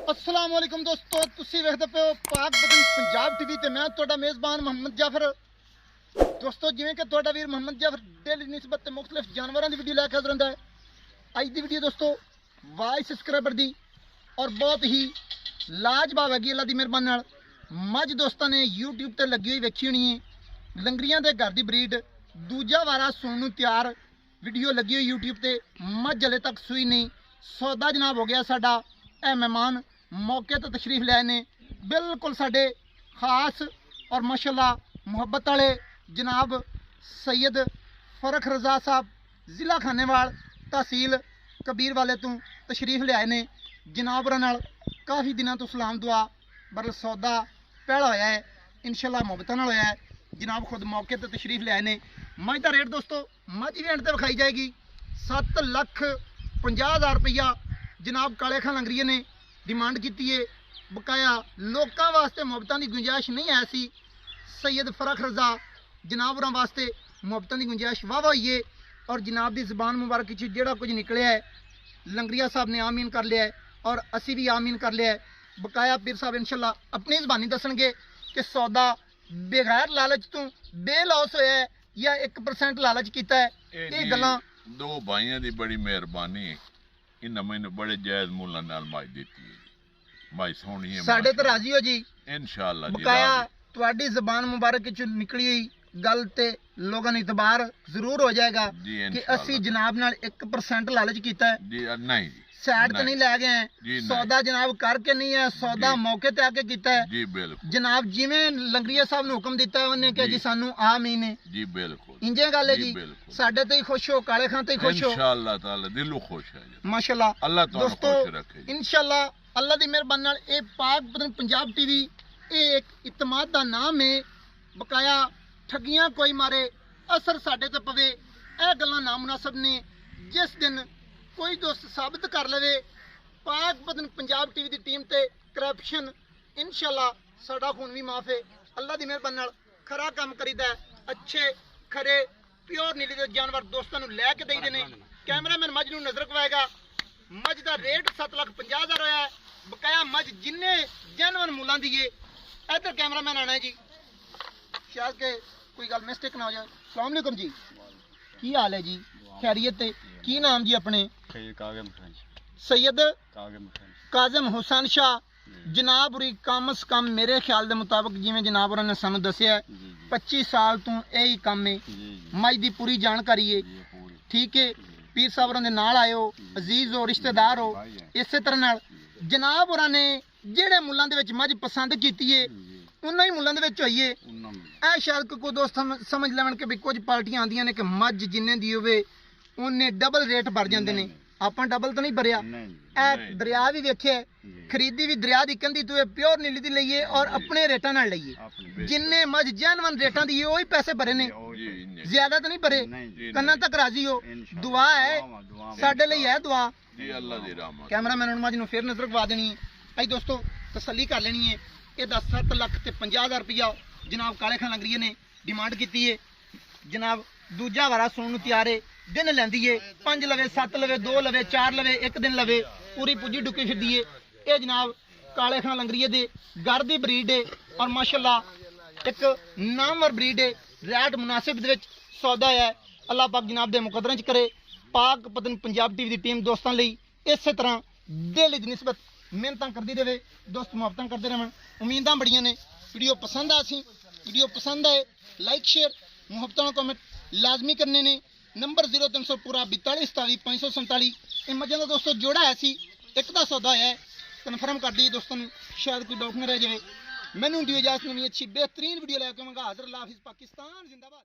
अस्सलाम वालेकुम दोस्तों, तुसी वेखदे पे हो पाक बदन पंजाब टीवी ते मैं तुहाडा मेज़बान मोहम्मद जाफर। दोस्तों जिवें कि तुहाडा वीर मोहम्मद जाफर डेली निस्बत ते मुख्तलिफ जानवरां दी वीडियो लैके हाज़र हुंदा है। अज दी वीडियो दोस्तों वाई सब्सक्राइबर दी और बहुत ही लाजवाब हैगी अल्लाह दी मेहरबानी नाल। मझ दोस्तां ने यूट्यूब ते लगी हुई वेखी होनी है। लंगरियां दे घर दी ब्रीड दूजा वारा सूण नूं तैयार वीडियो लगी हुई यूट्यूब ते। मझ हले तक सूई नहीं, सौदा जनाब हो गया साडा। ए मेहमान मौके तो तशरीफ लाए ने बिल्कुल साडे खास और माशाल्लाह मुहब्बत वाले जनाब सैयद फरख रजा साहब जिला खानेवाल तहसील कबीर वाले तो तशरीफ लियाए ने। जनाब नाल काफ़ी दिनों तो सलाम दुआ बरल सौदा पहला होया है, इंशाल्लाह मुहब्बत नाल होया है। जनाब खुद मौके तो तशरीफ लियाए ने। मझ का रेट दोस्तों मझ भी एंड ते विखाई जाएगी 7,50,000 रुपया जनाब काले खां लंगरीए ने डिमांड की है। बकाया लोगों वास्ते मुहब्बतां की गुंजाइश नहीं है सी। सैयद फरख रजा जनाब वास्ते मुहब्बतां की गुंजाइश वाह हुई है। और जनाब की जबान मुबारक जोड़ा कुछ निकलिया है लंगरिया साहब ने आमीन कर लिया है और असी भी आमीन कर लिया है। बकाया पीर साहब इंशाल्लाह अपनी जबानी दसणगे कि सौदा बगैर लालच तो बेलॉस होया है या 1% लालच किया है। ये गल्लां दो भाइयों की बड़ी मेहरबानी, इन्हें मैंने बड़े जायज मूल्य नाल माई दी है। माई सोहनी है, साडे ते राजी हो जी इंशाल्लाह। बकाया तुहाडी जबान मुबारक चो निकली हुई गल ते लोगों ने इतबार जरूर हो जाएगा कि असी जनाब नाल 1% लालच किया है जी। नहीं जी, सैड तो नहीं लै गए हैं। सौदा जनाब करके नहीं है, सौदा मौके ते आके किया है जी। बिल्कुल जनाब जिवें लंगरीया साहब ने हुक्म दिता है उन्हें कहा जी सानू आमीन है जी। बिल्कुल इंजे गल है जी। साडे ते ही खुश हो, काले खां ते ही खुश हो, इंशाल्लाह ताला दिलों खुश है माशाल्लाह। अल्लाह तुहानू खुश रखे इंशाल्लाह अल्लाह दी मेहरबानी नाल। ए पाक बदन पंजाब टीवी ये एक इतमाद दा नाम है। बकाया ठगियां कोई मारे असर साडे ते पवे ए गल्लां नामुनासिब ने। जिस दिन कोई दोस्त साबित कर लवे पाक बदन पंजाब टीवी की टीम ते करप्शन, इंशाल्लाह साडा खून भी माफ है। अल्लाह की मेहरबानी नाल खरा काम करीदा है। अच्छे खरे प्योर नीली दे जानवर दोस्तों नूं लैके देईदे ने। कैमरामैन मझ नूं नजर कवाएगा। मझ का रेट 7,50,000 होया है। बकाया मझ जिन्ने जैनवन मूलों दी है। इधर कैमरामैन आना है जी, शायद के कोई गल मिस्टेक ना हो जाए। अस्सलाम वालेकुम जी, की हाल है जी? खैरियत है? की नाम जी अपने? सैयद काज़म हुसैन शाह जनाब उरी कम अज कम मेरे ख्याल के मुताबिक जिवें जनाब ने सानू दसिया 25 साल तो यही काम है। मझ की पूरी जानकारी है, ठीक है। पीर साहब होरां दे नाल आए हो, अजीज हो, रिश्तेदार हो। इस तरह नाल जनाब होरां ने जिहड़े मुल्लां दे विच मझ पसंद कीती है उन्हां ही मुल्लां दे विच होई है। ऐ शायद कोई दोस्त समझ लैण कि भी कुछ पार्टियां आंदियां ने कि मझ जिन्ने दी होवे उन्ने डबल रेट भर जांदे ने। आपां डबल तो नहीं भरिया। ऐ दरिया भी वेखे, खरीदी भी दरिया दी कंधी तो प्योर नीली दी लईए और अपने रेटां नाल लईए। जिन्ने मझ जैनवन रेटां दी ओही पैसे भरे ने, ज्यादा तो नहीं भरे। कन्ना तक राजी हो। दुआ है साडे लई है दुआ। कैमरामैन हुण मझ नूं फिर नजर पवा देनी है। भाई दोस्तों तसल्ली कर लेनी है। ਇਹਦਾ 7,50,000 रुपया जनाब काले खां लंगरीए ने डिमांड की है। जनाब दूजा वारा सुन तैयार है, दिन लेंदी है 5 लवे 7 लवे 2 लवे 4 लवे 1 दिन लवे पूरी पुजी डुकी फिरदी है। ये जनाब काले खां लंगरीए दे घर दी ब्रीड है और माशाल्लाह एक नामवर ब्रीड है। रेट मुनासिब दे विच सौदा है। अल्लाह पाक जनाब दे मुकदरां च करे। पाक पतन पंजाब टीवी की टीम दोस्तों लई इस तरह डेली दी निस्बत मेहनत करती रहे, दोस्त मुहब्बत करते रहें। उम्मीदां बड़ियां ने। वीडियो पसंद आ सी, वीडियो पसंद आए लाइक शेयर मुहब्बत कमेंट लाजमी करने ने। नंबर 0300 पूरा 42 27 547 ये मज़े का दोस्तों जोड़ा है सी। एक का सौदा है कन्फर्म कर दी दोस्तों, शायद कोई डाउट न रह जाए। मैनू दी इजाजत नवी अच्छी बेहतरीन वीडियो लैके आवांगा। हाज़र अल्लाह हाफिज़। पाकिस्तान जिंदाबाद।